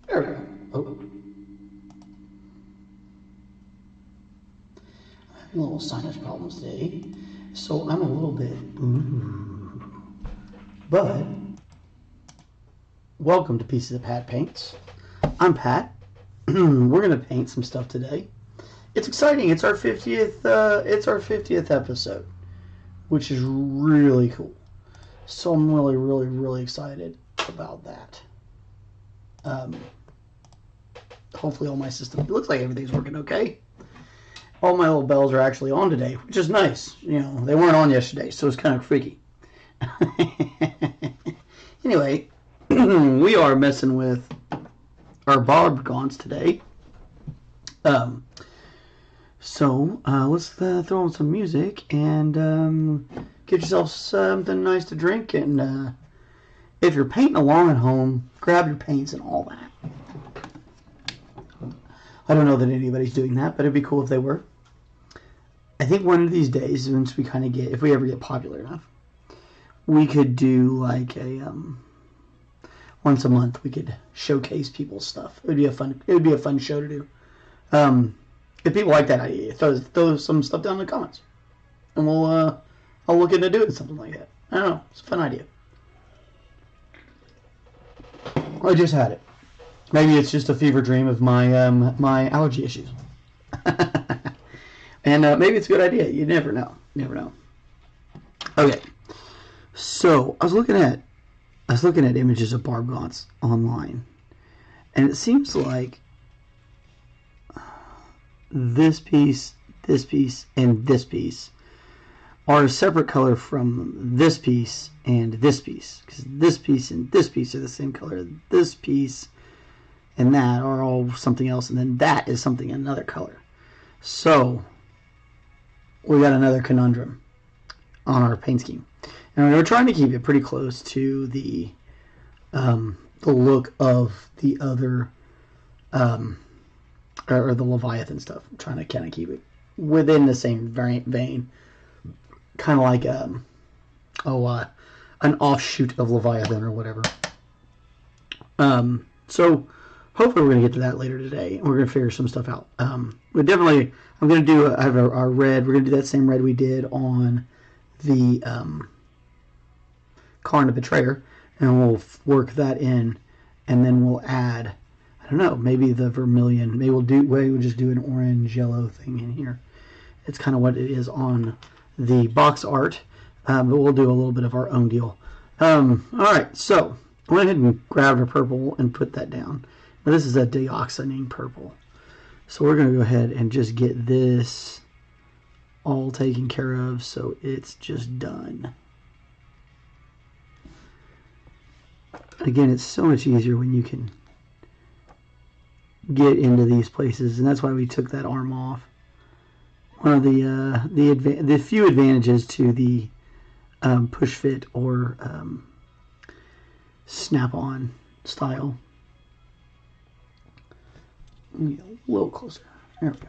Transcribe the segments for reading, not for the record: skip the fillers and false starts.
There we go. Oh. I'm having a little sinus problems today, so I'm a little bit. But welcome to Pieces of Pat Paints. I'm Pat. We're gonna paint some stuff today. It's exciting. It's our 50th. It's our 50th episode, which is really cool. So I'm really excited about that. Hopefully all my system, it looks like everything's working okay. All my little bells are actually on today, which is nice. You know, they weren't on yesterday, so it's kind of freaky. Anyway, we are messing with our Barbguants today. So let's throw on some music and get yourself something nice to drink. And if you're painting along at home, grab your paints and all that. I don't know that anybody's doing that, but it'd be cool if they were. I think one of these days, once we kind of get, if we ever get popular enough, we could do like a once a month. We could showcase people's stuff. It would be a fun show to do. If people like that idea, throw some stuff down in the comments, and I'll look into doing something like that. I don't know. It's a fun idea. I just had it. Maybe it's just a fever dream of my my allergy issues. And maybe it's a good idea. You never know. Never know. Okay. So I was looking at images of Barbguants online, and it seems like this piece, and this piece are a separate color from this piece and this piece, because this piece and this piece are the same color. This piece and that are all something else, and then that is something another color. So we got another conundrum on our paint scheme, and we're trying to keep it pretty close to the look of the other or the Leviathan stuff. I'm trying to kind of keep it within the same vein, kind of like an offshoot of Leviathan or whatever. So hopefully we're gonna get to that later today, and we're gonna figure some stuff out. But definitely, I'm gonna do our red. We're gonna do that same red we did on the Karn the Betrayer, and we'll work that in, and then we'll add, I don't know, maybe the vermilion. Maybe we'll just do an orange yellow thing in here. It's kind of what it is on the box art, but we'll do a little bit of our own deal. All right, so I went ahead and grabbed a purple and put that down. Now this is a Dioxazine purple, so we're going to go ahead and just get this all taken care of, so it's just done. Again, it's so much easier when you can get into these places, and that's why we took that arm off. One of the few advantages to the push fit or snap-on style. Let me get a little closer. There we go.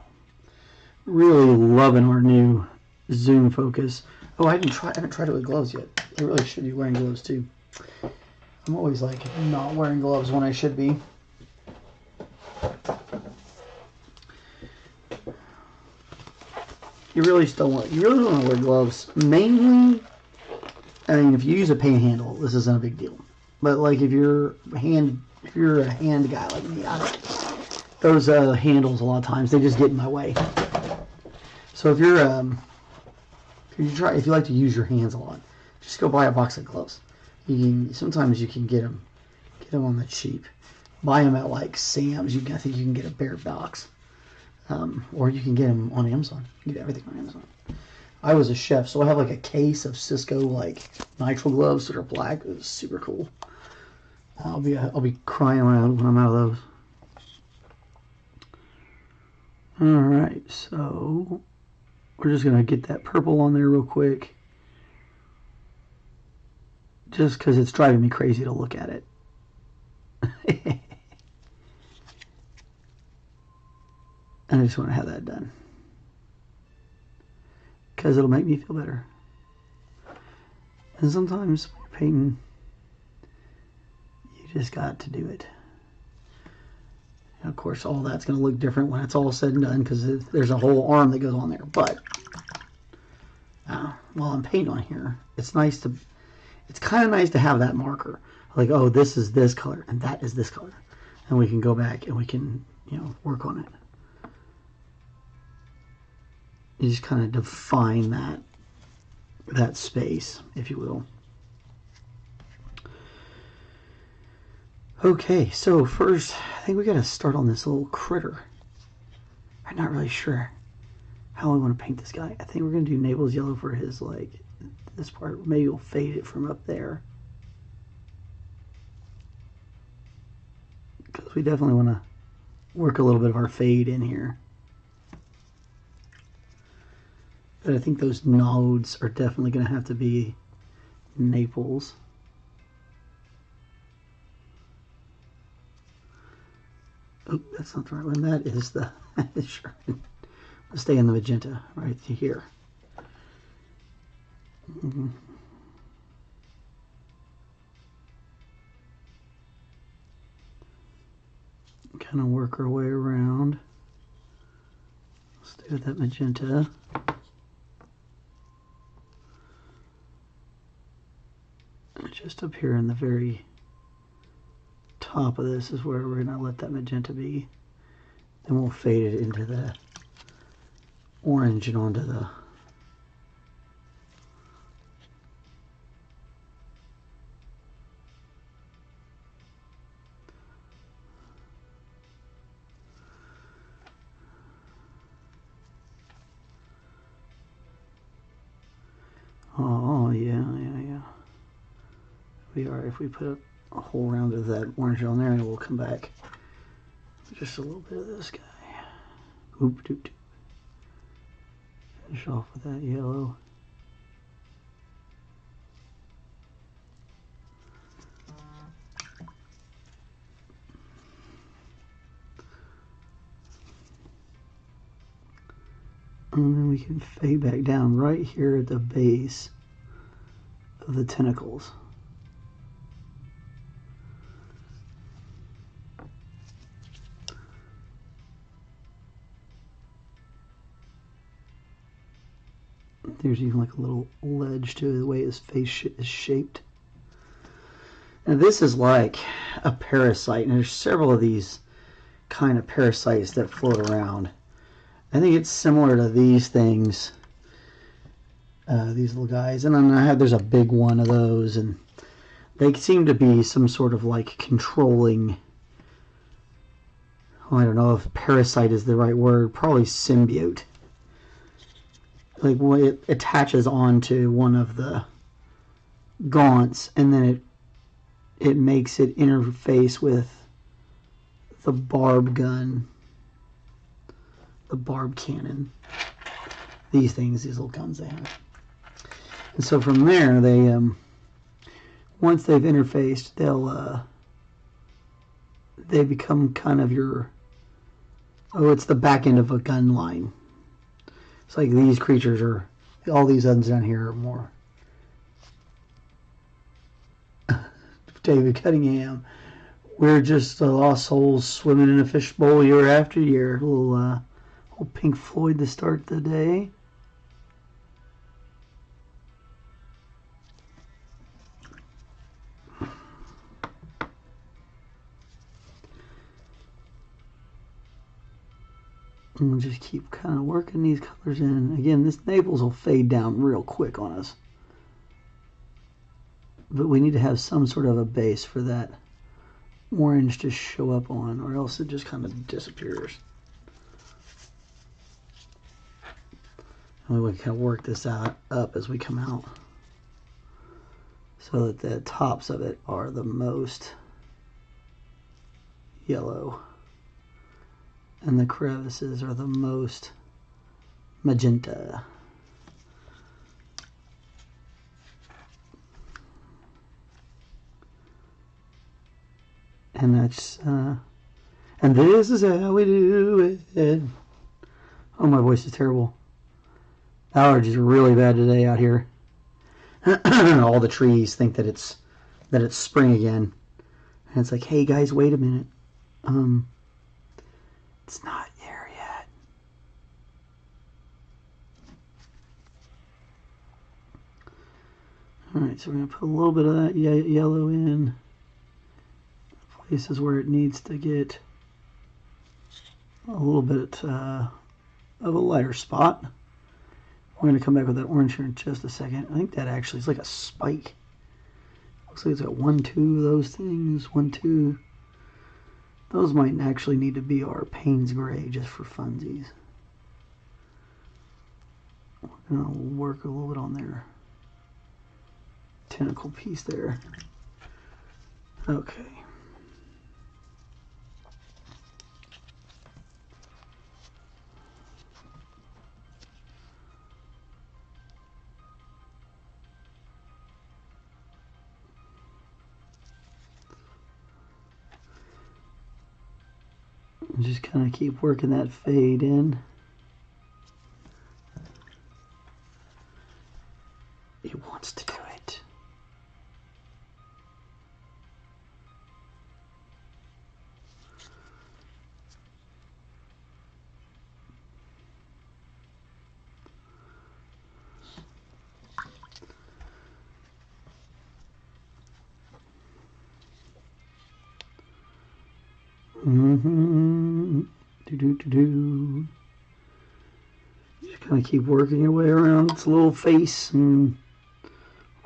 Really loving our new zoom focus. Oh, I haven't tried it with gloves yet. I really should be wearing gloves too. I'm always like not wearing gloves when I should be. You really don't want to wear gloves. Mainly, I mean, if you use a paint handle, this isn't a big deal. But like if you're a hand guy like me, those handles a lot of times they just get in my way. So if you like to use your hands a lot, just go buy a box of gloves. Sometimes you can get them on the cheap. Buy them at like Sam's. I think you can get a bare box, or you can get them on Amazon. You can get everything on Amazon. I was a chef, so I have like a case of Cisco like nitrile gloves that are black. It was super cool. I'll be crying when I'm out of those. All right, so we're just gonna get that purple on there real quick, just because it's driving me crazy to look at it. And I just want to have that done because it'll make me feel better. And sometimes when you're painting, you just got to do it. And of course, all that's going to look different when it's all said and done because there's a whole arm that goes on there. But while I'm painting on here, it's kind of nice to have that marker. Like, oh, this is this color and that is this color. And we can go back and we can, work on it. You just kind of define that space, if you will. Okay, so first, I think we got to start on this little critter. I'm not really sure how I want to paint this guy. I think we're going to do Naples yellow for his, like, this part. Maybe we'll fade it from up there. Because we definitely want to work a little bit of our fade in here. But I think those nodes are definitely going to have to be Naples. Oh, that's not the right one. That is the... Sure. Let's stay in the magenta right here. Kind of work our way around. Stay with that magenta. Just up here in the very top of this is where we're going to let that magenta be. Then we'll fade it into the orange and onto the yeah. We are, if we put a whole round of that orange on there, and we'll come back with just a little bit of this guy. Oop, doop, doop. Finish off with that yellow. And then we can fade back down right here at the base of the tentacles. There's even like a little ledge to the way his face is shaped. And this is like a parasite, and there's several of these kind of parasites that float around. I think it's similar to these things, these little guys. And then there's a big one of those, and they seem to be some sort of like controlling, I don't know if parasite is the right word, probably symbiote. Like when it attaches onto one of the gaunts, and then it makes it interface with the barb gun, the barb cannon. These things, these little guns they have. And so from there, they once they've interfaced, they become kind of your, it's the back end of a gun line. It's like these creatures are, all these ones down here are more. David Cunningham, we're just lost souls swimming in a fishbowl year after year. A little Pink Floyd to start the day. And we'll just keep kind of working these colors in. Again, this Naples will fade down real quick on us. But we need to have some sort of a base for that orange to show up on, or else it just kind of disappears. And we kind of work this out up as we come out, so that the tops of it are the most yellow, and the crevices are the most magenta. And that's, and this is how we do it. Oh, my voice is terrible. Allergies are really bad today out here. All the trees think that it's spring again. And it's like, hey guys, wait a minute. It's not there yet. Alright, so we're going to put a little bit of that yellow in places where it needs to get a little bit of a lighter spot. We're going to come back with that orange here in just a second. I think that actually is like a spike. Looks like it's got 1, 2 of those things. 1, 2. Those might actually need to be our Payne's gray just for funsies. We're going to work a little bit on their tentacle piece there. Okay. Just kind of keep working that fade in. It wants to do it. Do. Just kind of keep working your way around its little face and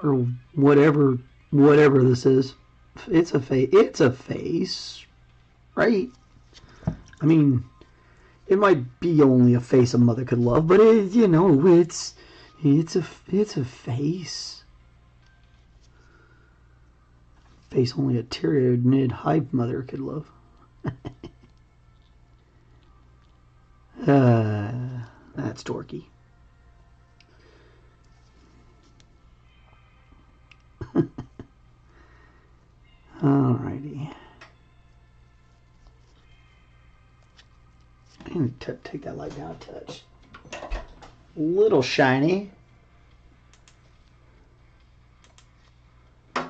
or whatever this is. It's a face. It's a face, right? I mean, it might be only a face a mother could love, but it's a face. Face only a Tyranid hive mother could love. That's dorky. Alrighty. I'm going to take that light down a touch. A little shiny. There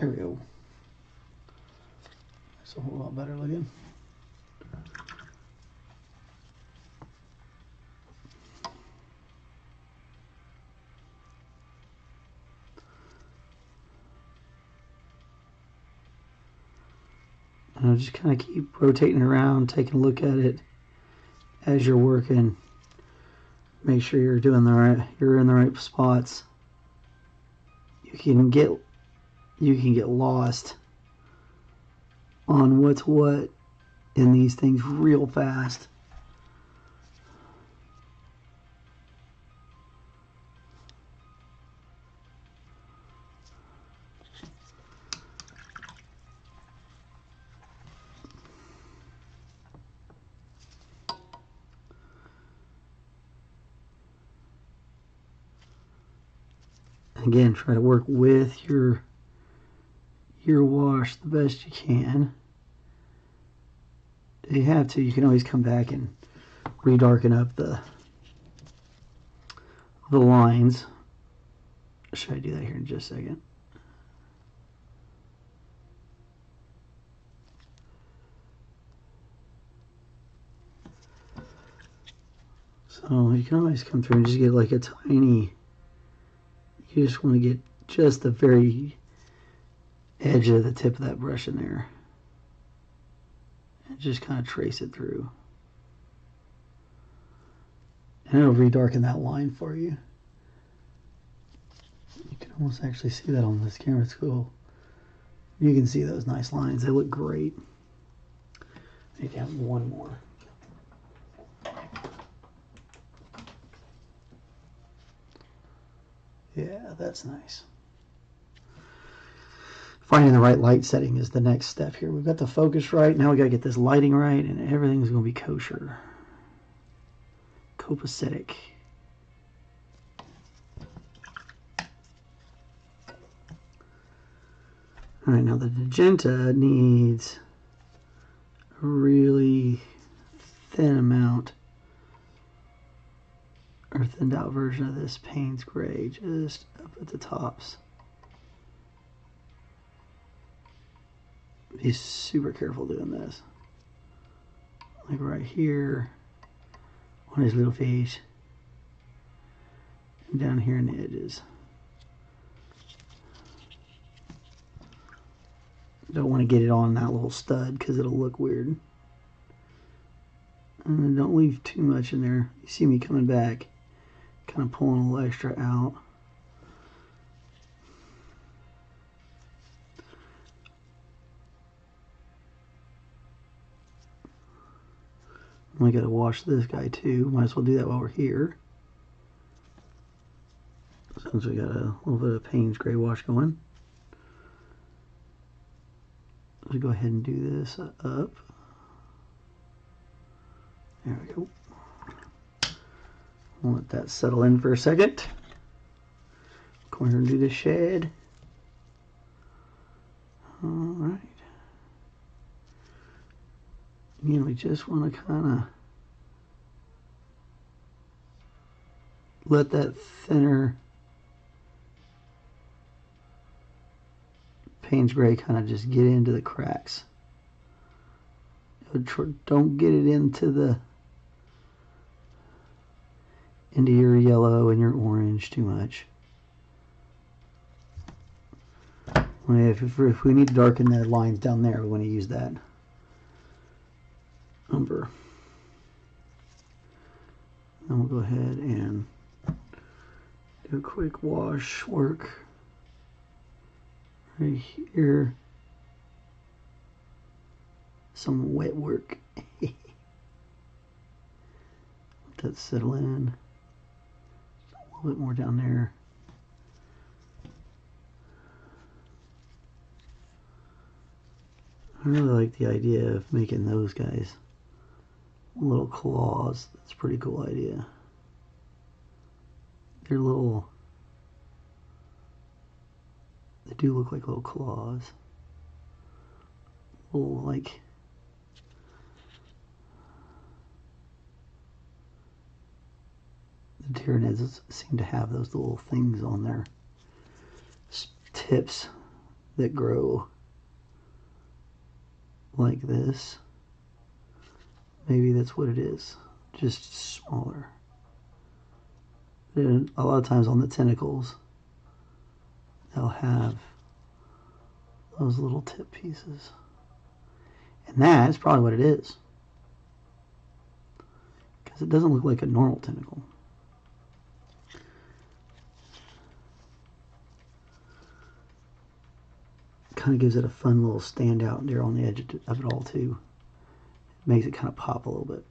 we go. That's a whole lot better looking. And I'll just kind of keep rotating around, taking a look at it as you're working. Make sure you're in the right spots. You can get lost on what's what in these things real fast. Again, try to work with your wash the best you can. If you have to, you can always come back and redarken up the lines. Should I do that here in just a second? So you can always come through and just get like a tiny. You just want to get just the very edge of the tip of that brush in there. And just kind of trace it through. And it'll redarken that line for you. You can almost actually see that on this camera. It's cool. You can see those nice lines. They look great. I need to have one more. Yeah, that's nice. Finding the right light setting is the next step here. We've got the focus right. Now we got to get this lighting right, and everything's going to be kosher. Copacetic. All right, now the Magenta needs a really thin amount, or thinned out version of this Payne's gray, just up at the tops. Be super careful doing this. like right here on his little face, and down here in the edges. Don't want to get it on that little stud because it'll look weird. And don't leave too much in there. You see me coming back, kind of pulling a little extra out. I gotta wash this guy too. Might as well do that while we're here. Since we got a little bit of Payne's gray wash going. Let's go ahead and do this up. There we go. I'll let that settle in for a second. Go here and do the shed. Alright. Again, we just want to kind of let that thinner Payne's gray kind of just get into the cracks. Don't get it into your yellow and your orange too much. If we need to darken the lines down there, we want to use that Umber. And we'll go ahead and do a quick wash work right here. Some wet work. Let that settle in. A little bit more down there. I really like the idea of making those guys little claws. That's a pretty cool idea. They're little, they do look like little claws. Little like, the Tyranids seem to have those little things on their tips that grow like this. Maybe that's what it is, just smaller. And a lot of times on the tentacles, they'll have those little tip pieces. And that's probably what it is, because it doesn't look like a normal tentacle. Kind of gives it a fun little standout there on the edge of it all too. It makes it kind of pop a little bit.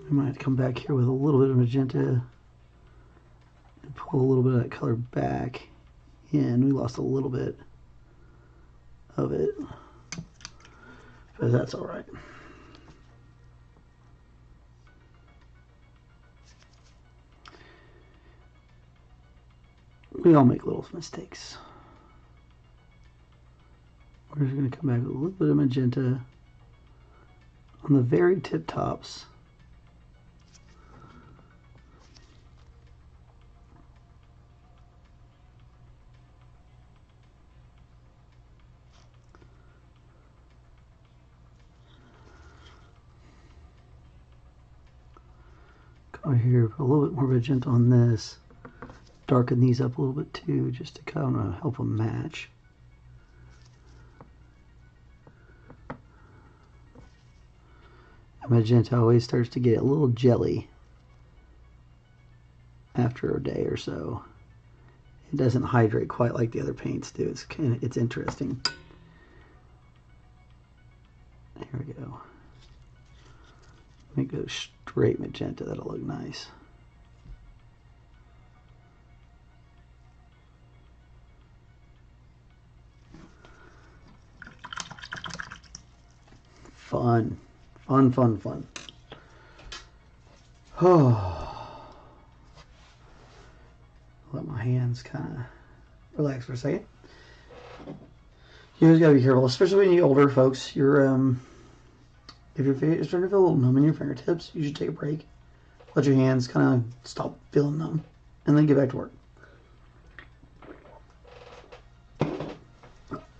I might come back here with a little bit of magenta and pull a little bit of that color back in. We lost a little bit of it, but that's all right. We all make little mistakes. We're just going to come back with a little bit of magenta on the very tip tops. Come over here, put a little bit more magenta on this. Darken these up a little bit too, just to kind of help them match. Magenta always starts to get a little jelly after a day or so. It doesn't hydrate quite like the other paints do. It's interesting. Here we go. Make it a straight magenta. That'll look nice. Fun. Fun, fun, fun. Oh. Let my hands kind of relax for a second. You always gotta be careful, especially when you're older folks. Your If you're starting to feel a little numb in your fingertips, you should take a break. Let your hands kind of stop feeling numb, and then get back to work.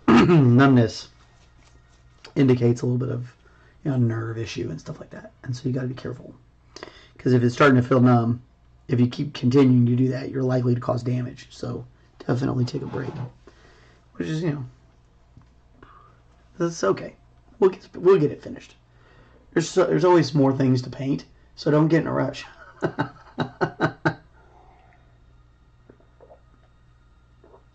Numbness indicates a little bit of, you know, nerve issue and stuff like that, and so you got to be careful, because if it's starting to feel numb, if you keep continuing to do that, you're likely to cause damage. So definitely take a break, which is, you know, that's okay. We'll get it finished. There's always more things to paint, so don't get in a rush.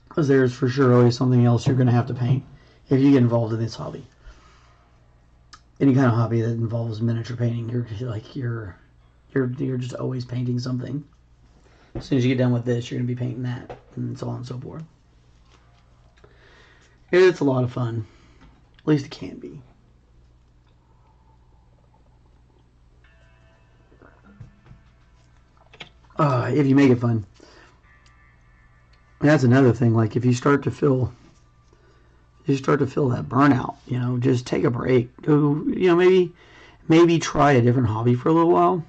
Because there's for sure always something else you're going to have to paint if you get involved in this hobby. Any kind of hobby that involves miniature painting, you're just always painting something. As soon as you get done with this, you're going to be painting that, and so on and so forth. It's a lot of fun. At least it can be. If you make it fun. And that's another thing. Like, if you start to feel that burnout, you know, just take a break. Go, you know, maybe try a different hobby for a little while.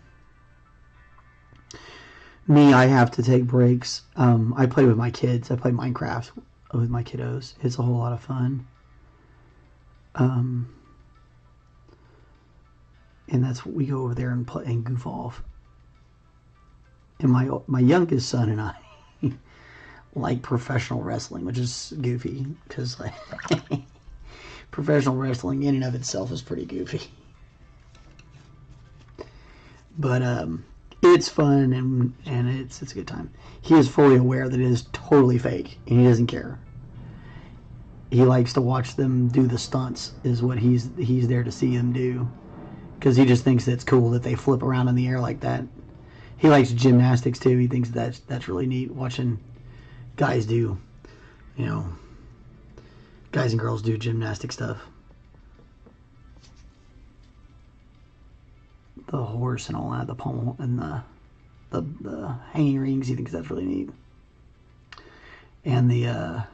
Me, I have to take breaks. I play with my kids. I play Minecraft with my kiddos. It's a whole lot of fun. And that's what we go over there and play and goof off. And my youngest son and I like professional wrestling, which is goofy, because like professional wrestling in and of itself is pretty goofy. But it's fun, and it's a good time. He is fully aware that it is totally fake, and he doesn't care. He likes to watch them do the stunts, is what he's there to see them do, because he just thinks it's cool that they flip around in the air like that. He likes gymnastics too. He thinks that's really neat, watching guys do, you know, guys and girls do gymnastic stuff. The horse and all that, the pommel and the hanging rings. He thinks that's really neat. And the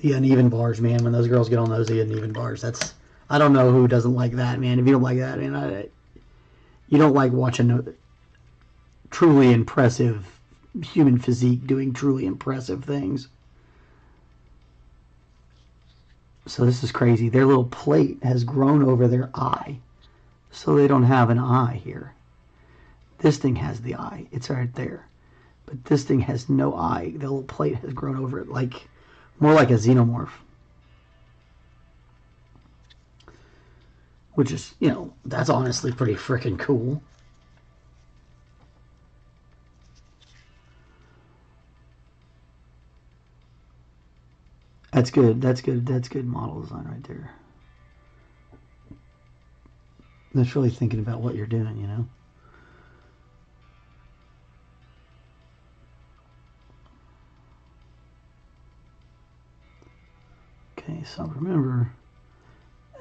uneven bars, man. When those girls get on those uneven bars, I don't know who doesn't like that, man. If you don't like that, man, you don't like watching a truly impressive human physique doing truly impressive things. So this is crazy. Their little plate has grown over their eye, so they don't have an eye here. This thing has the eye. It's right there. But this thing has no eye. The little plate has grown over it, like more like a xenomorph. Which is, you know, that's honestly pretty freaking cool. That's good. That's good model design right there. That's really thinking about what you're doing, you know. Okay, so remember,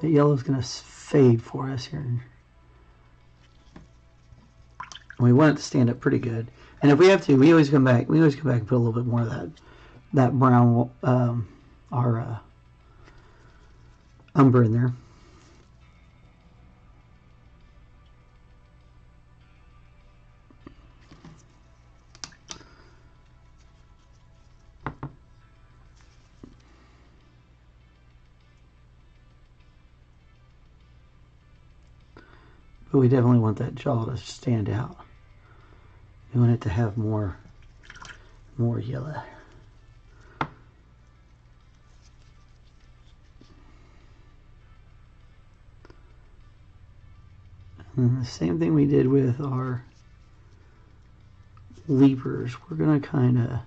the yellow's going to fade for us here. We want it to stand up pretty good. And if we have to, we always come back and put a little bit more of that brown, our umber in there. But we definitely want that jaw to stand out. We want it to have more yellow. And the same thing we did with our leapers. We're going to kind of,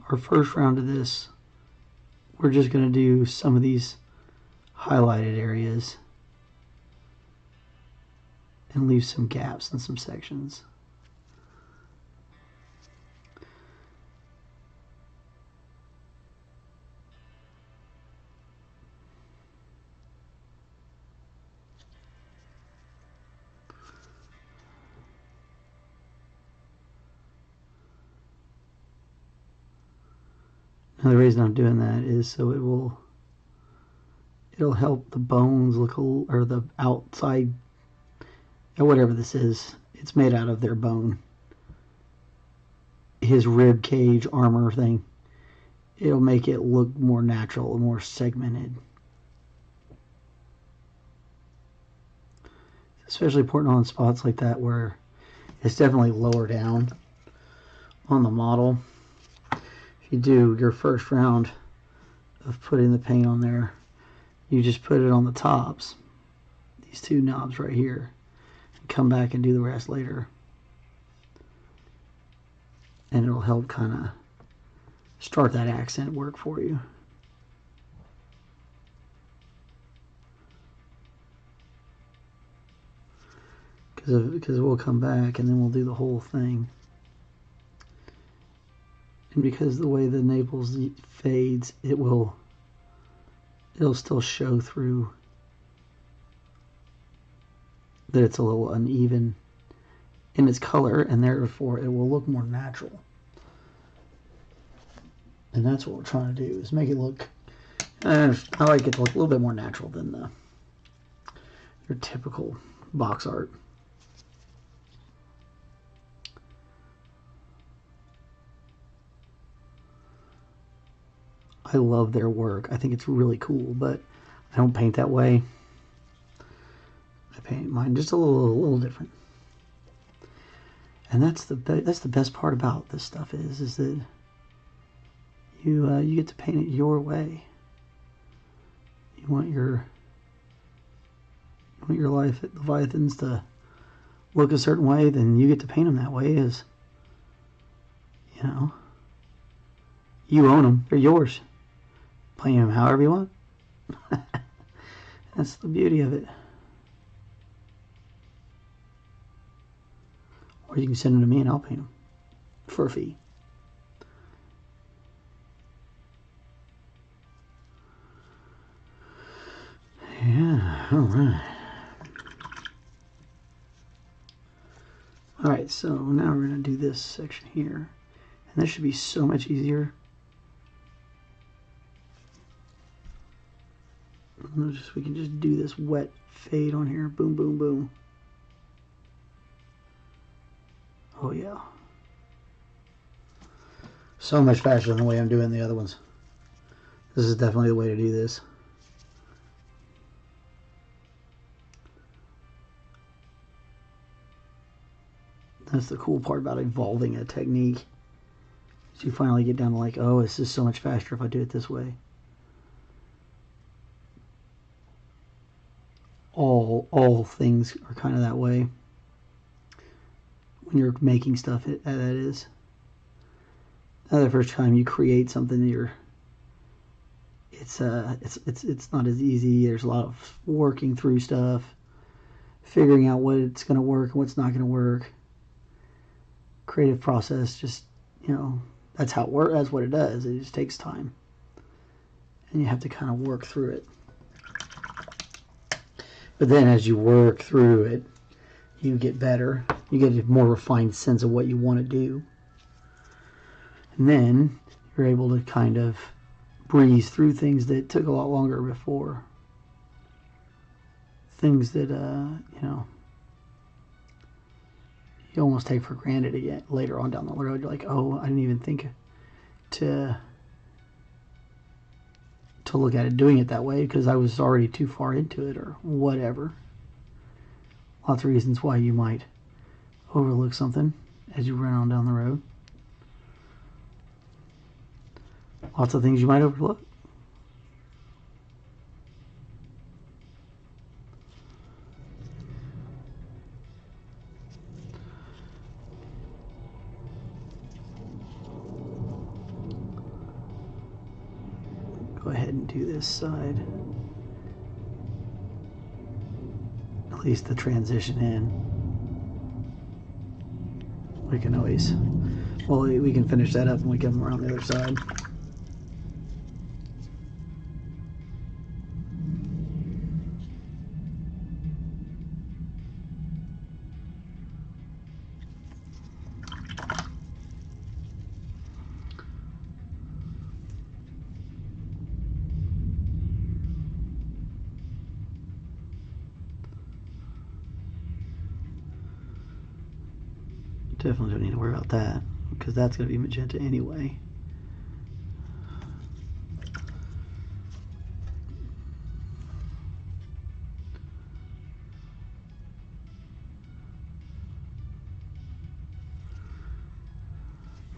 our first round of this, we're just going to do some of these highlighted areas and leave some gaps in some sections. Now the reason I'm doing that is so It'll help the bones look or the outside, or whatever this is. It's made out of their bone. His rib cage armor thing. It'll make it look more natural, more segmented. Especially important on spots like that where it's definitely lower down on the model. If you do your first round of putting the paint on there, you just put it on the tops, these two knobs right here, and come back and do the rest later. And it'll help kind of start that accent work for you. Because we'll come back and then we'll do the whole thing. And because the way the Naples fades, it'll still show through that it's a little uneven in its color, and therefore it will look more natural. And that's what we're trying to do, is make it look, I like it to look a little bit more natural than your typical box art. I love their work. I think it's really cool, but I don't paint that way. I paint mine just a little different. And that's the best part about this stuff is that you get to paint it your way. You want your Leviathans to look a certain way, then you get to paint them that way. As you know, you own them; they're yours. Paint them however you want. That's the beauty of it. Or you can send them to me and I'll paint them for a fee. Yeah, alright. Alright, so now we're going to do this section here. And this should be so much easier. We can just do this wet fade on here. Boom, boom, boom. Oh yeah. So much faster than the way I'm doing the other ones. This is definitely the way to do this. That's the cool part about evolving a technique. So you finally get down to like, oh, this is so much faster if I do it this way. All things are kind of that way when you're making stuff. That is. The first time you create something, it's not as easy. There's a lot of working through stuff, figuring out what's going to work and what's not going to work. Creative process, just that's how it works. That's what it does. It just takes time, and you have to kind of work through it. But then as you work through it, you get better. You get a more refined sense of what you want to do. And then you're able to kind of breeze through things that took a lot longer before. Things that, you almost take for granted again later on down the road. You're like, oh, I didn't even think to look at it doing it that way because I was already too far into it or whatever. Lots of reasons why you might overlook something as you run on down the road. Lots of things you might overlook. Go ahead and do this side. At least the transition in. We can always, well, we can finish that up when we come around the other side. Definitely don't need to worry about that because that's going to be magenta anyway.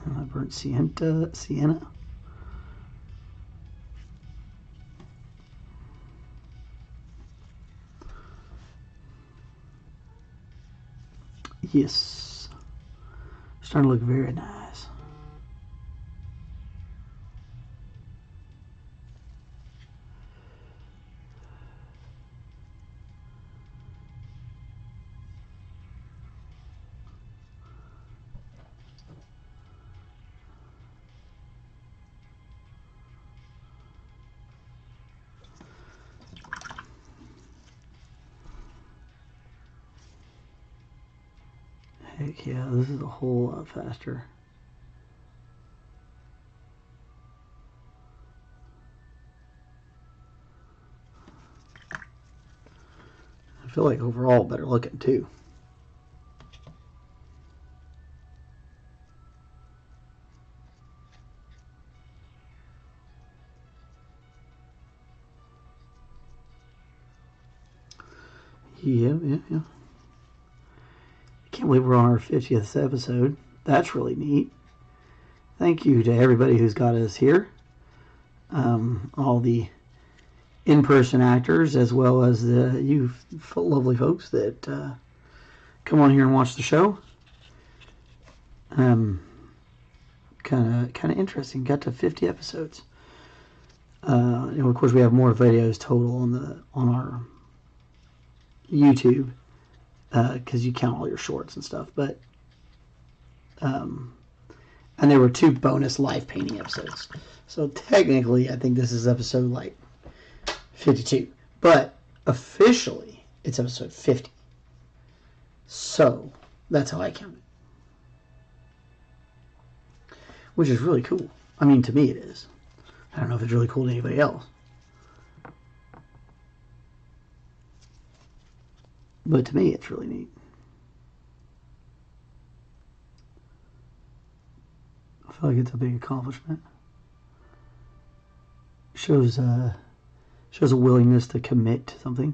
I burnt Sienna. Yes. Starting to look very nice. Heck yeah, this is a whole lot faster. I feel like overall better looking too. Yeah. I can't believe we're on our 50th episode. That's really neat. Thank you to everybody who's got us here. All the in-person actors as well as you lovely folks that come on here and watch the show. Kind of interesting. Got to 50 episodes. Of course, we have more videos total on our YouTube because you count all your shorts and stuff. But and there were 2 bonus live painting episodes. So technically, I think this is episode like 52. But officially, it's episode 50. So that's how I count it. Which is really cool. I mean, to me it is. I don't know if it's really cool to anybody else. But to me, it's really neat. I feel like it's a big accomplishment. Shows a willingness to commit to something.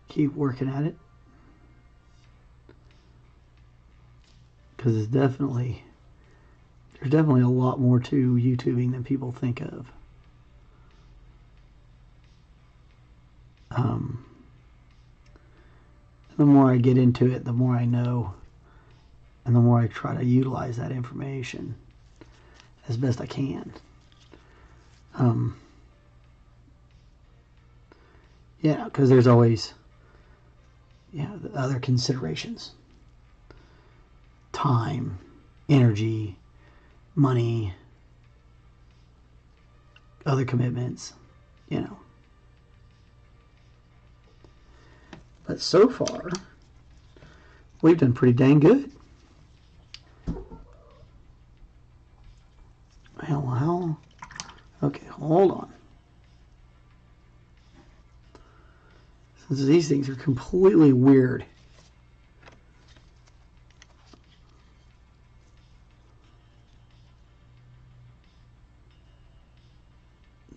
Keep working at it. Because there's definitely a lot more to YouTubing than people think of. The more I get into it, the more I know, and the more I try to utilize that information as best I can. Yeah, because there's always the other considerations. Time, energy, money, other commitments, But so far, we've done pretty dang good. Well, okay, hold on. Since these things are completely weird.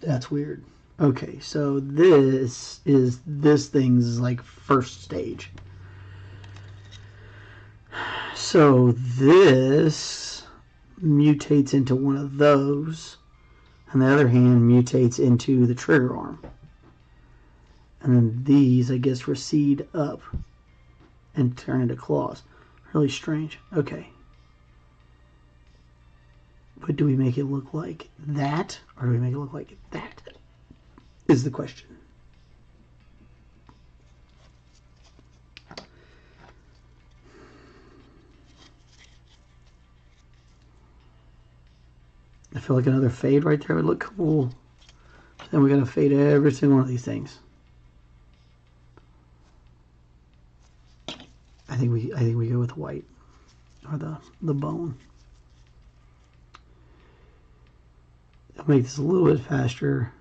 That's weird. Okay, so this thing's like first stage. So this mutates into one of those, and the other hand mutates into the trigger arm. And then these, I guess, recede up and turn into claws. Really strange. Okay. But do we make it look like that, or do we make it look like that? Is the question. I feel like another fade right there would look cool. Then we're gonna fade every single one of these things. I think we go with white or the bone. I'll make this a little bit faster.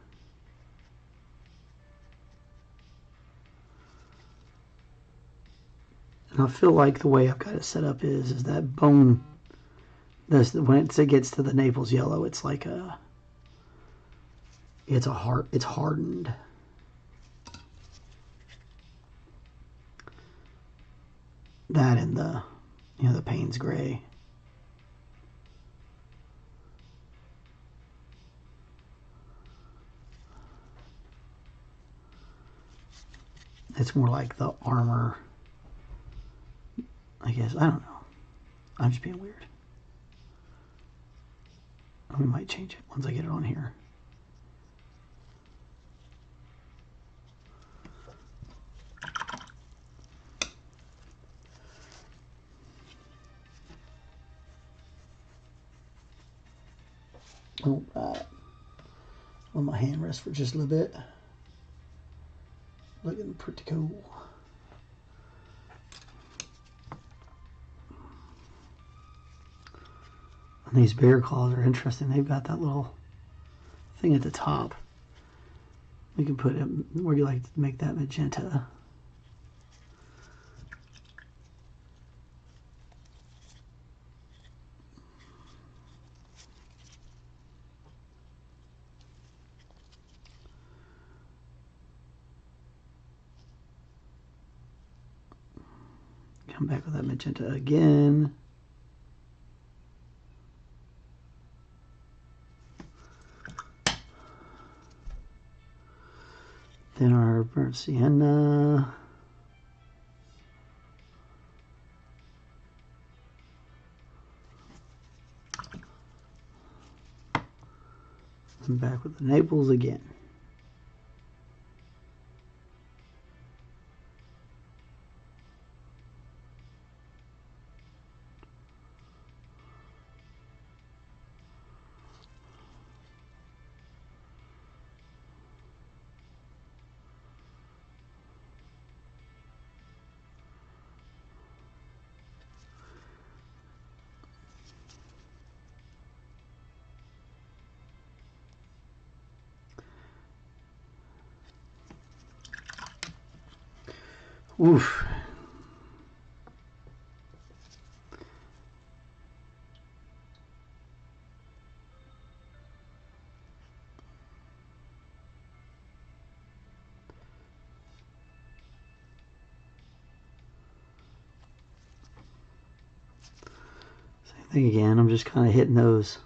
And I feel like the way I've got it set up is that bone, when it gets to the Naples yellow, it's like it's hardened. That and the Payne's gray. It's more like the armor, I guess. I don't know. I'm just being weird. We might change it once I get it on here. All right. Let my hand rest for just a little bit. Looking pretty cool. And these bear claws are interesting. They've got that little thing at the top. We can put it where you like to make that magenta. Come back with that magenta again. Then our burnt sienna. And back with the Naples again. Oof. Same thing again. I'm just kind of hitting those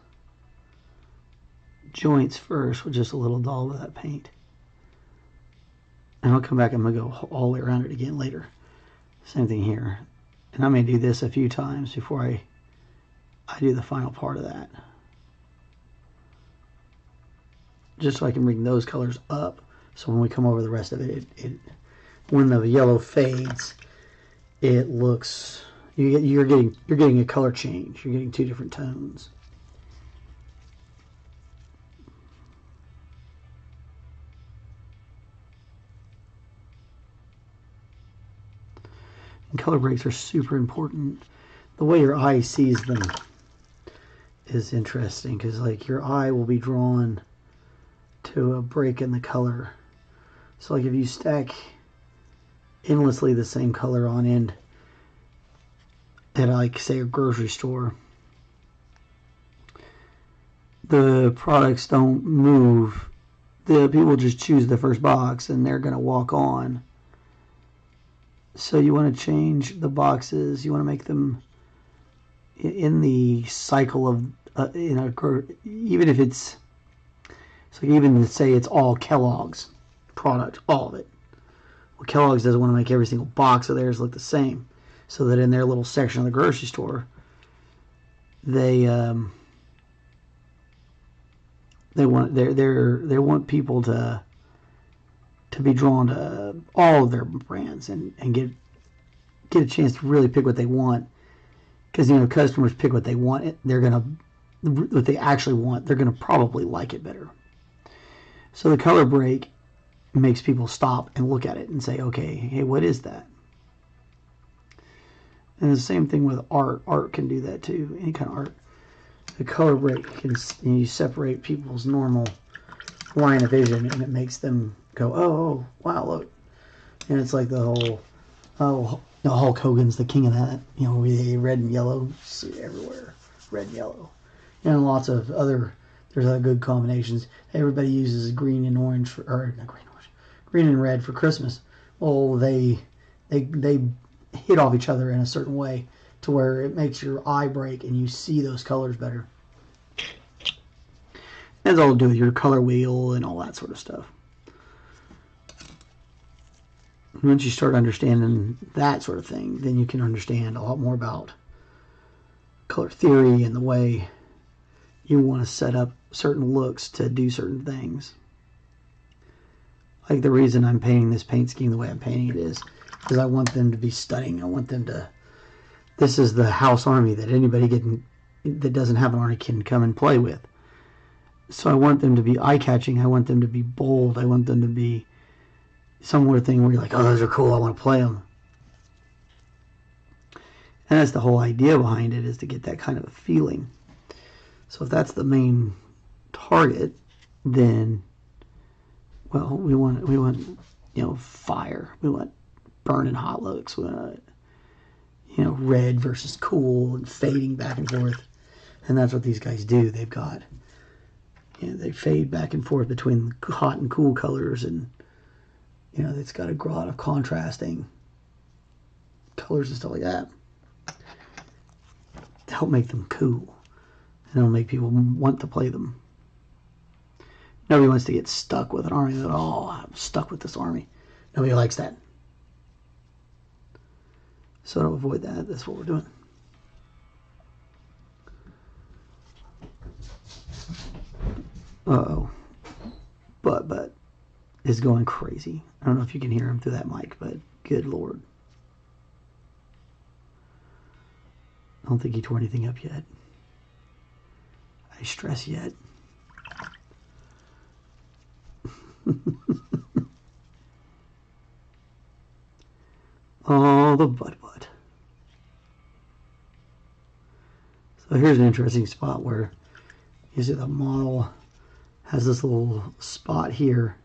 joints first with just a little daub of that paint. And I'll come back and I'm going to go all the way around it again later. Same thing here. And I may do this a few times before I do the final part of that. Just so I can bring those colors up. So when we come over the rest of it, when the yellow fades, it looks, you're getting a color change. You're getting two different tones. And color breaks are super important. The way your eye sees them is interesting, because like your eye will be drawn to a break in the color. So like if you stack endlessly the same color on end at, like, say, a grocery store, the products don't move. The people just choose the first box and they're going to walk on. So you want to change the boxes. You want to make them in the cycle of, even if it's, so even to say it's all Kellogg's product, all of it. Well, Kellogg's doesn't want to make every single box of theirs look the same, so that in their little section of the grocery store, they want people to be drawn to all of their brands and get a chance to really pick what they want. Because customers pick what they want, what they actually want, they're gonna probably like it better. So the color break makes people stop and look at it and say, okay, hey, what is that? And the same thing with art. Art can do that too. Any kind of art. The color break can, you separate people's normal line of vision, and it makes them go, oh, wow, look. And it's like the whole, oh, You know, Hulk Hogan's the king of that. You know, red and yellow, see it everywhere. Red and yellow. And lots of other, there's other good combinations. Everybody uses green and orange, green and red for Christmas. Well, they hit off each other in a certain way to where it makes your eye break and you see those colors better. That's all to do with your color wheel and all that sort of stuff. Once you start understanding that sort of thing, then you can understand a lot more about color theory and the way you want to set up certain looks to do certain things. Like the reason I'm painting this paint scheme the way I'm painting it is because I want them to be stunning. I want them to, this is the house army that anybody that doesn't have an army can come and play with. So I want them to be eye-catching. I want them to be bold. I want them to be some sort of thing where you're like, oh, those are cool. I want to play them. And that's the whole idea behind it, is to get that kind of a feeling. So if that's the main target, then, well, we want you know, fire. We want burning hot looks. We want, you know, red versus cool and fading back and forth. And that's what these guys do. They've got, you know, they fade back and forth between hot and cool colors, and you know, it's got a lot of contrasting colors and stuff like that to help make them cool, and it'll make people want to play them. Nobody wants to get stuck with an army that, oh, I'm stuck with this army. Nobody likes that. So to avoid that, that's what we're doing. Uh-oh. But is going crazy. I don't know if you can hear him through that mic, but good Lord. I don't think he tore anything up yet. I stress yet. Oh, the butt. So here's an interesting spot where you see the model has this little spot here.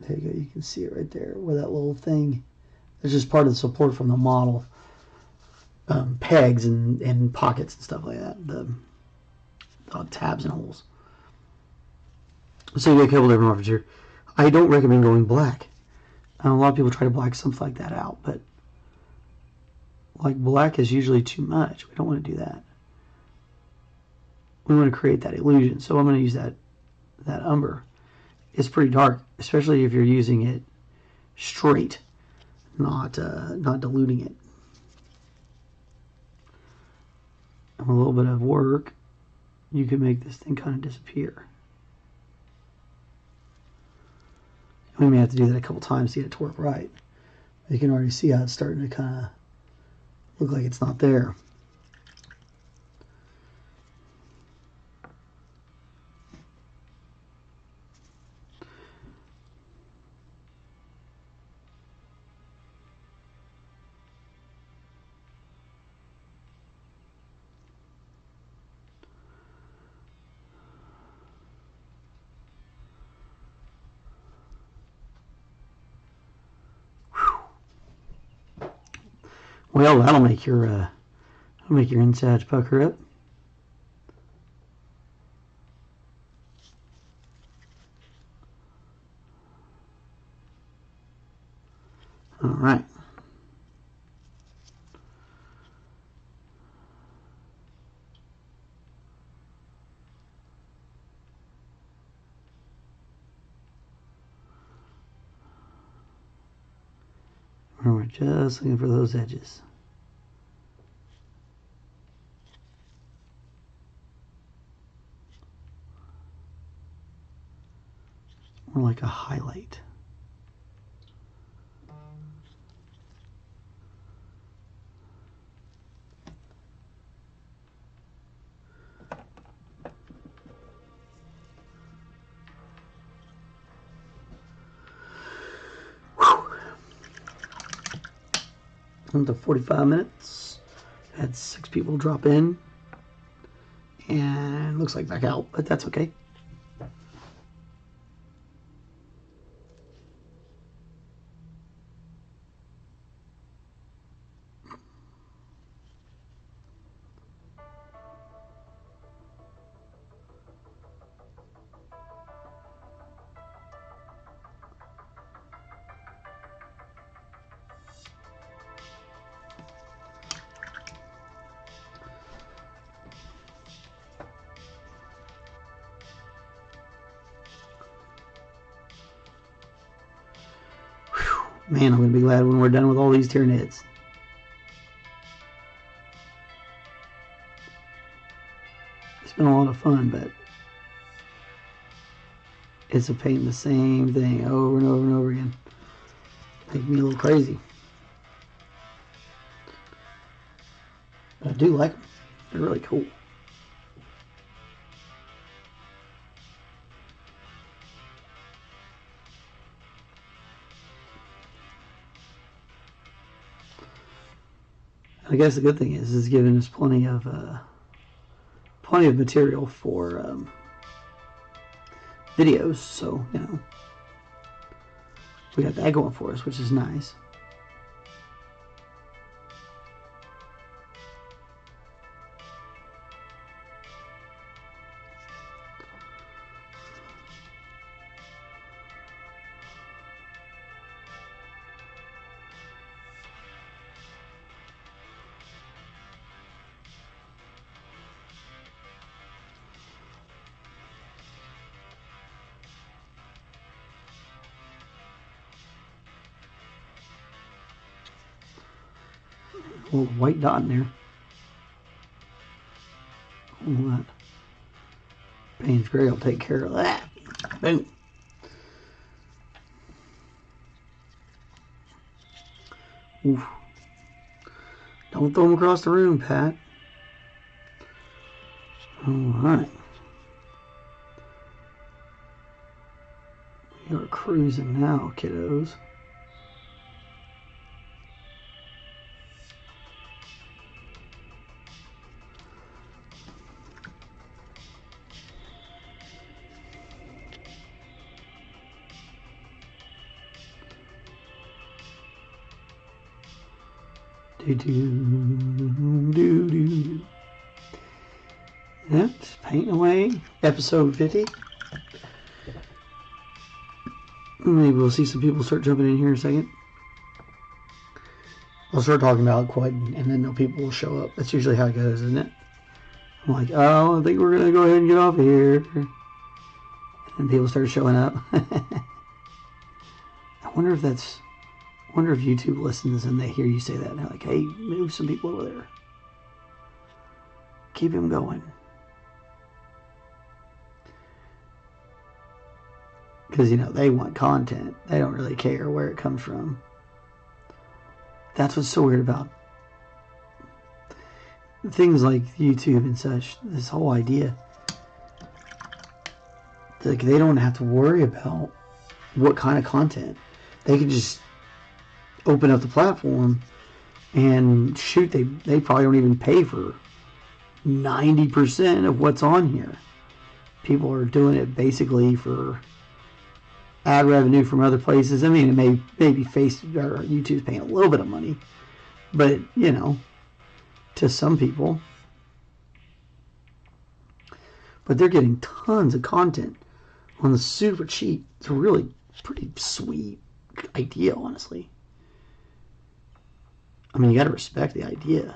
There you go, you can see it right there where that little thing is just part of the support from the model. Pegs and pockets and stuff like that. The tabs and holes. So you get a couple different options here. I don't recommend going black. A lot of people try to black something like that out, but like black is usually too much. We don't want to do that. We want to create that illusion. So I'm going to use that umber. It's pretty dark, especially if you're using it straight, not diluting it. And with a little bit of work, you can make this thing kind of disappear. We may have to do that a couple times to get it to work right. You can already see how it's starting to kind of look like it's not there. Well, that'll make your insides pucker up. All right. We're just looking for those edges. More like a highlight. On to 45 minutes. Had 6 people drop in. And looks like back out, but that's okay. Man, I'm going to be glad when we're done with all these Tyranids. It's been a lot of fun, but it's a pain, the same thing over and over and over again. Make me a little crazy. But I do like them. They're really cool. I guess the good thing is it's giving us plenty of material for videos. So you know, we got that going for us, which is nice. A little white dot in there. All that. Payne's Gray will take care of that. Boom. Oof. Don't throw them across the room, Pat. Alright. We are cruising now, kiddos. Yep, just painting away. Episode 50. Maybe we'll see some people start jumping in here in a second. I'll start talking about quite, and then people will show up. That's usually how it goes, isn't it? I'm like, oh, I think we're gonna go ahead and get off of here, and people start showing up. I wonder if that's. I wonder if YouTube listens and they hear you say that and they're like, hey, move some people over there. Keep him going. Because, you know, they want content. They don't really care where it comes from. That's what's so weird about things like YouTube and such. This whole idea. Like, they don't have to worry about what kind of content. They can just open up the platform and shoot, they probably don't even pay for 90% of what's on here. People are doing it basically for ad revenue from other places. I mean, it may maybe YouTube's paying a little bit of money, but you know, to some people. But they're getting tons of content on the super cheap. It's a really pretty sweet idea, honestly. I mean, you got to respect the idea.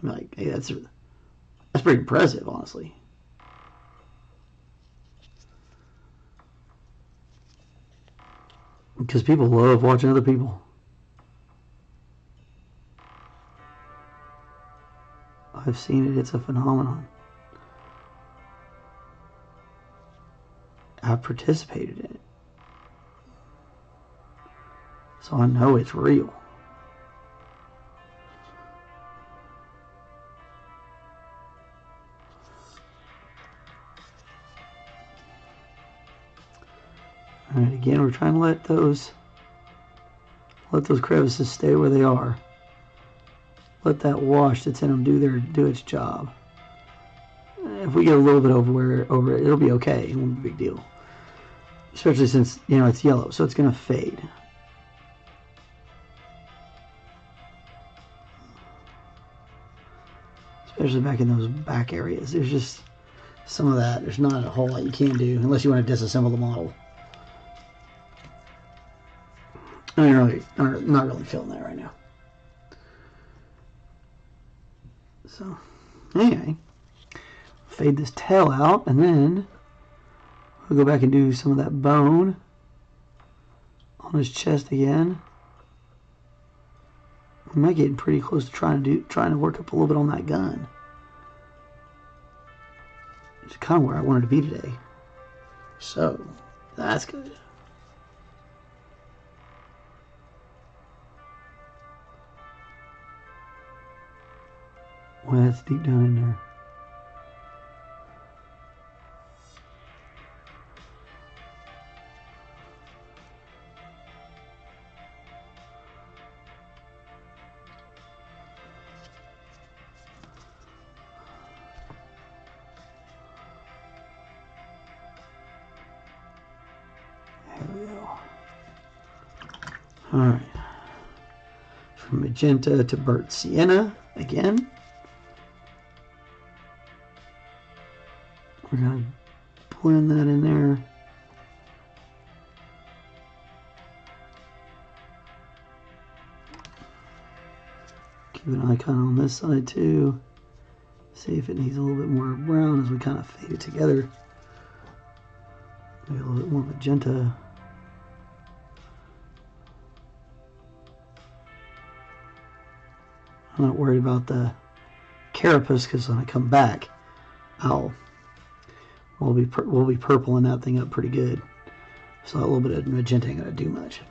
I'm like, hey, that's pretty impressive, honestly. Because people love watching other people. I've seen it. It's a phenomenon. I've participated in it. So I know it's real. Alright, again, we're trying to let those crevices stay where they are. Let that wash that's in them do its job. If we get a little bit over it, it'll be okay. It won't be a big deal. Especially since, you know, it's yellow, so it's going to fade. Especially back in those back areas. There's just some of that. There's not a whole lot you can do unless you want to disassemble the model. I'm not really feeling that right now. So, anyway, fade this tail out, and then we'll go back and do some of that bone on his chest again. We might get pretty close to trying to work up a little bit on that gun. It's kind of where I wanted to be today. So, that's good. Well, that's deep down in there. Alright, from Magenta to Sienna again. We're going to blend that in there. Keep an icon on this side too. See if it needs a little bit more brown as we kind of fade it together. Maybe a little bit more magenta. I'm not worried about the carapace because when I come back, we'll be purpling that thing up pretty good. So a little bit of magenta ain't gonna do much.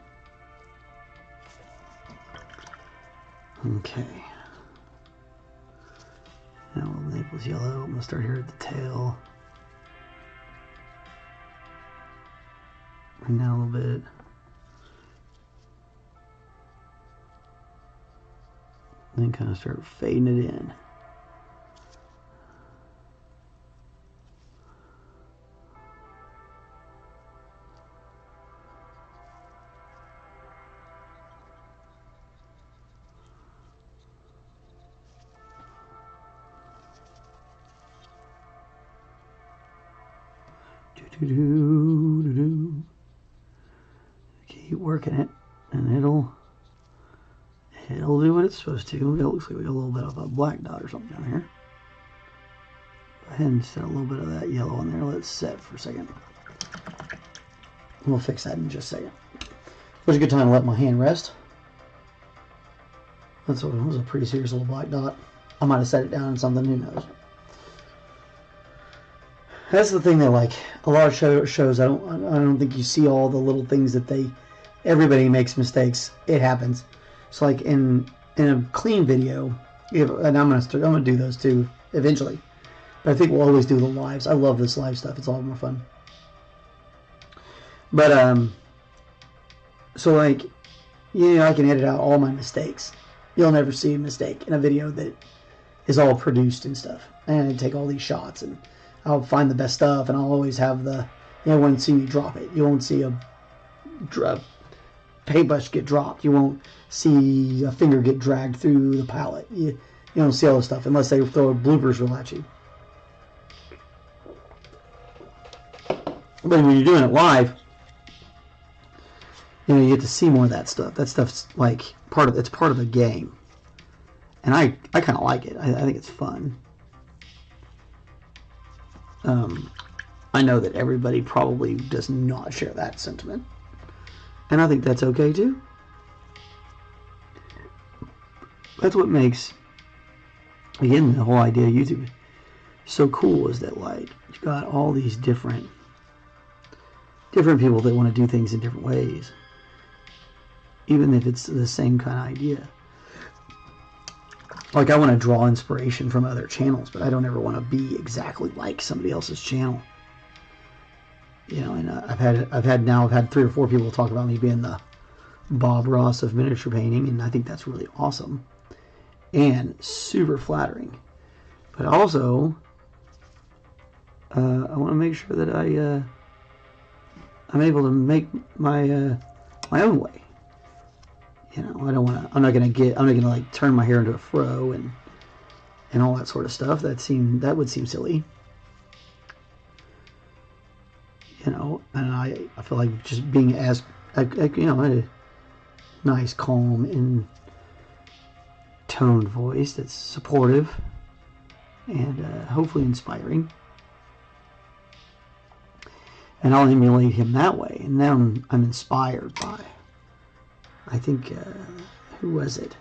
Okay. Now a little Naples yellow. I'm gonna start here at the tail. Bring down a little bit. Then kind of start fading it in. Keep working it, and it'll do what it's supposed to. It looks like we got a little bit of a black dot or something down here. Go ahead and set a little bit of that yellow on there. Let it set for a second. We'll fix that in just a second. It was a good time to let my hand rest. That was a pretty serious little black dot. I might have set it down in something, who knows. That's the thing that, like, a lot of shows, I don't think you see all the little things that everybody makes mistakes. It happens. So like in a clean video, and I'm gonna do those too eventually. But I think we'll always do the lives. I love this live stuff. It's all more fun. But so like, I can edit out all my mistakes. You'll never see a mistake in a video that is all produced and stuff. And I take all these shots and I'll find the best stuff, and I'll always have you won't see me drop it. You won't see a paintbrush get dropped. You won't see a finger get dragged through the palette. You don't see all this stuff unless they throw a bloopers reel at you. But when you're doing it live, you get to see more of that stuff. That stuff's like part of the game, and I kind of like it. I think it's fun. I know that everybody probably does not share that sentiment, and I think that's okay too. That's what makes, again, the whole idea of YouTube so cool, is that, like, you've got all these different people that want to do things in different ways, even if it's the same kind of idea. Like, I want to draw inspiration from other channels, but I don't ever want to be exactly like somebody else's channel. And I've had 3 or 4 people talk about me being the Bob Ross of miniature painting, and I think that's really awesome and super flattering. But also, I want to make sure that I'm able to make my own way. I don't want to. I'm not gonna like turn my hair into a fro and all that sort of stuff. That would seem silly. And I feel like just being as a nice, calm, and toned voice that's supportive and hopefully inspiring. And I'll emulate him that way, and then I'm inspired by I think, who was it?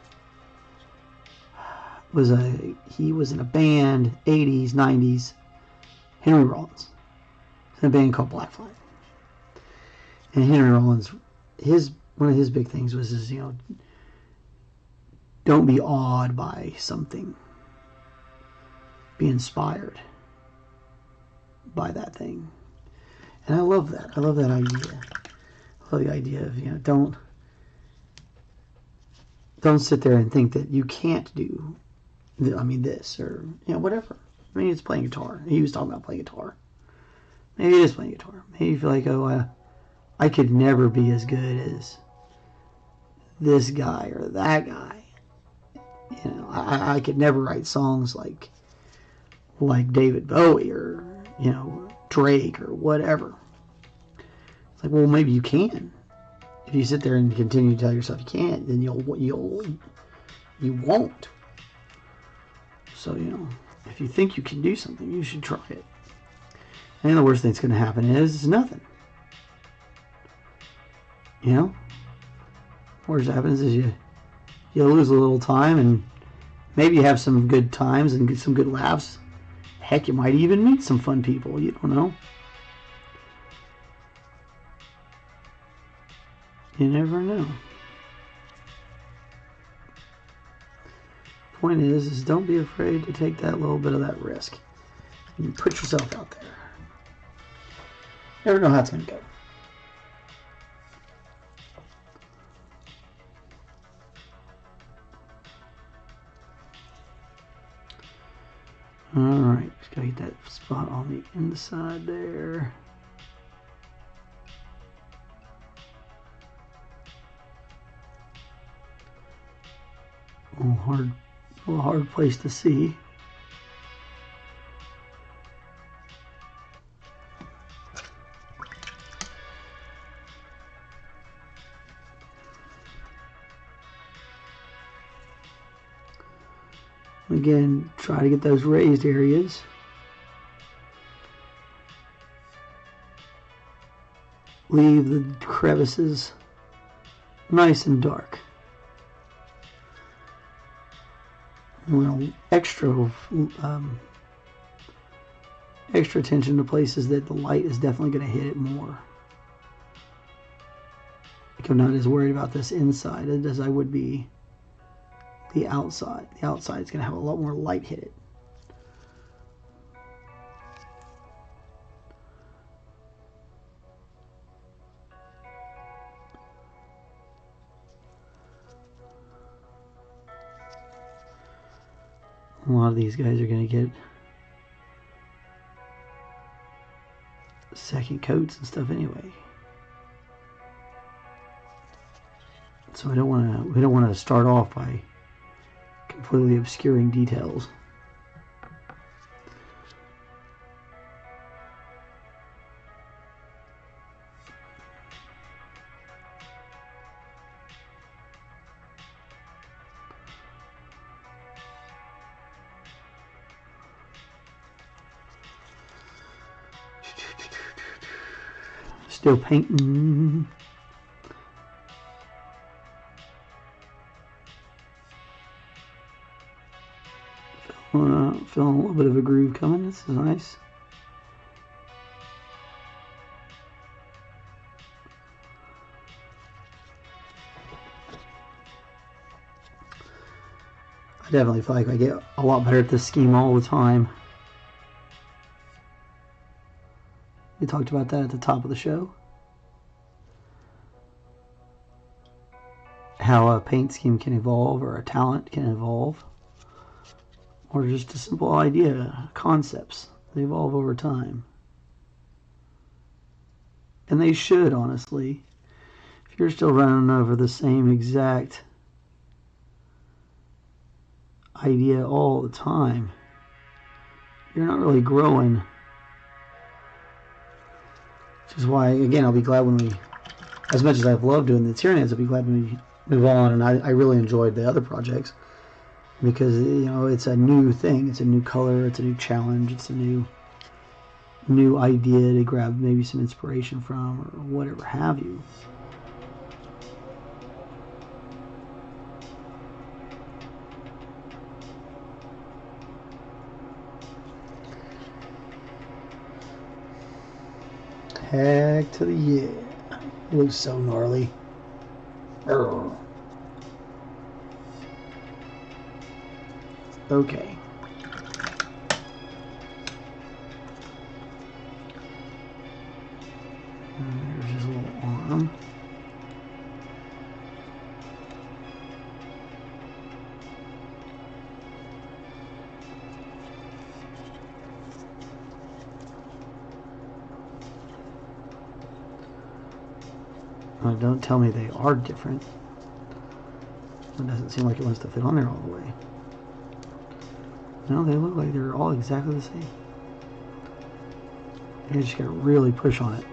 He was in a band, 80s, 90s, Henry Rollins, in a band called Black Flag. And Henry Rollins, one of his big things was, don't be awed by something. Be inspired by that thing. And I love that. I love that idea. I love the idea of, don't sit there and think that you can't do, this or, whatever. Maybe it's playing guitar. He was talking about playing guitar. Maybe it is playing guitar. Maybe you feel like, I could never be as good as this guy or that guy. I could never write songs like David Bowie or, Drake or whatever. It's like, well, maybe you can. If you sit there and continue to tell yourself you can't, then you won't. So, if you think you can do something, you should try it. And the worst thing that's going to happen is nothing. Worst that happens is you lose a little time, and maybe you have some good times and get some good laughs. Heck, you might even meet some fun people. You don't know. You never know. Point is don't be afraid to take that little bit of that risk. You put yourself out there. Never know how it's going to go. Alright, just gotta get that spot on the inside there. A little hard place to see. Again, try to get those raised areas. Leave the crevices nice and dark. Extra attention to places that the light is definitely going to hit it more. I'm not as worried about this inside as I would be the outside. The outside is going to have a lot more light hit it. A lot of these guys are going to get second coats and stuff anyway. So we don't want to start off by completely obscuring details. Still painting. Feeling a little bit of a groove coming. This is nice. I definitely feel like I get a lot better at this scheme all the time. We talked about that at the top of the show. How a paint scheme can evolve, or a talent can evolve. Or just a simple idea, concepts. They evolve over time. And they should, honestly. If you're still running over the same exact idea all the time, you're not really growing. Which is why, again, I'll be glad when we, as much as I've loved doing the Tyranids, I'll be glad when we move on. And I really enjoyed the other projects. Because, it's a new thing, it's a new color, it's a new challenge, it's a new idea to grab maybe some inspiration from, or whatever have you. Heck to the yeah. It looks so gnarly. Urgh. Okay. There's his little arm. Oh, don't tell me they are different. It doesn't seem like it wants to fit on there all the way. No, they look like they're all exactly the same. You just gotta really push on it.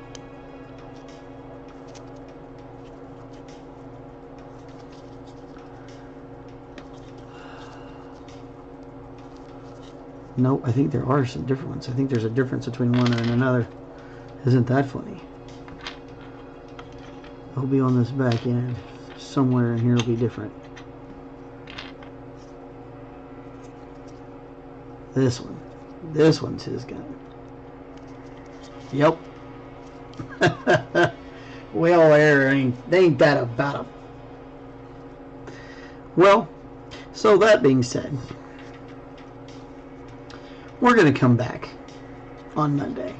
Nope, I think there are some different ones. I think there's a difference between one and another. Isn't that funny? It'll be on this back end. Somewhere in here will be different. This one. This one's his gun. Yep. Well, there ain't that about him. Well, so that being said, we're gonna come back on Monday,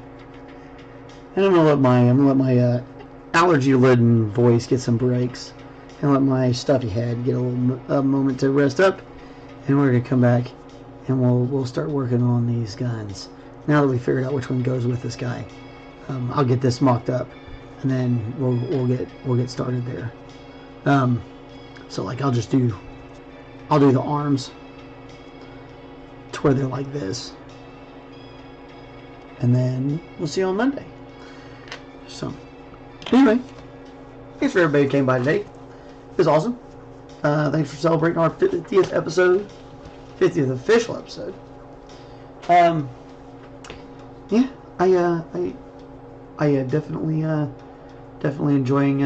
and I'm gonna let my allergy-ridden voice get some breaks, and let my stuffy head get a moment to rest up, and we're gonna come back, and we'll start working on these guns. Now that we figured out which one goes with this guy, I'll get this mocked up, and then we'll get started there. So like I'll do the arms to where they're like this, and then we'll see you on Monday. So anyway, thanks for everybody who came by today. It was awesome. Thanks for celebrating our 50th episode, 50th official episode. Yeah, I definitely enjoying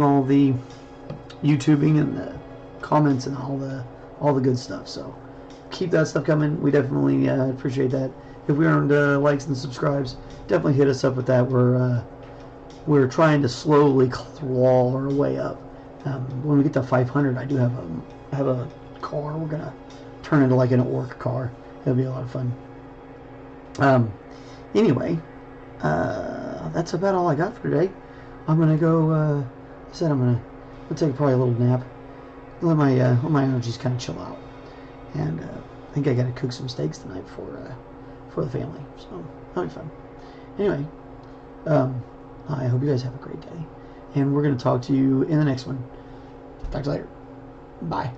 all the YouTubing and the comments and all the good stuff. So keep that stuff coming. We definitely appreciate that. If we earned likes and subscribes, definitely hit us up with that. We're trying to slowly claw our way up. When we get to 500, I do have a car we're gonna turn into like an orc car. It'll be a lot of fun. Anyway, that's about all I got for today. I'm gonna go. I said I'm gonna take probably a little nap. Let my energies kind of chill out, and I think I gotta cook some steaks tonight for the family. So that'll be fun. Anyway, I hope you guys have a great day, and we're gonna talk to you in the next one. Talk to you later. Bye.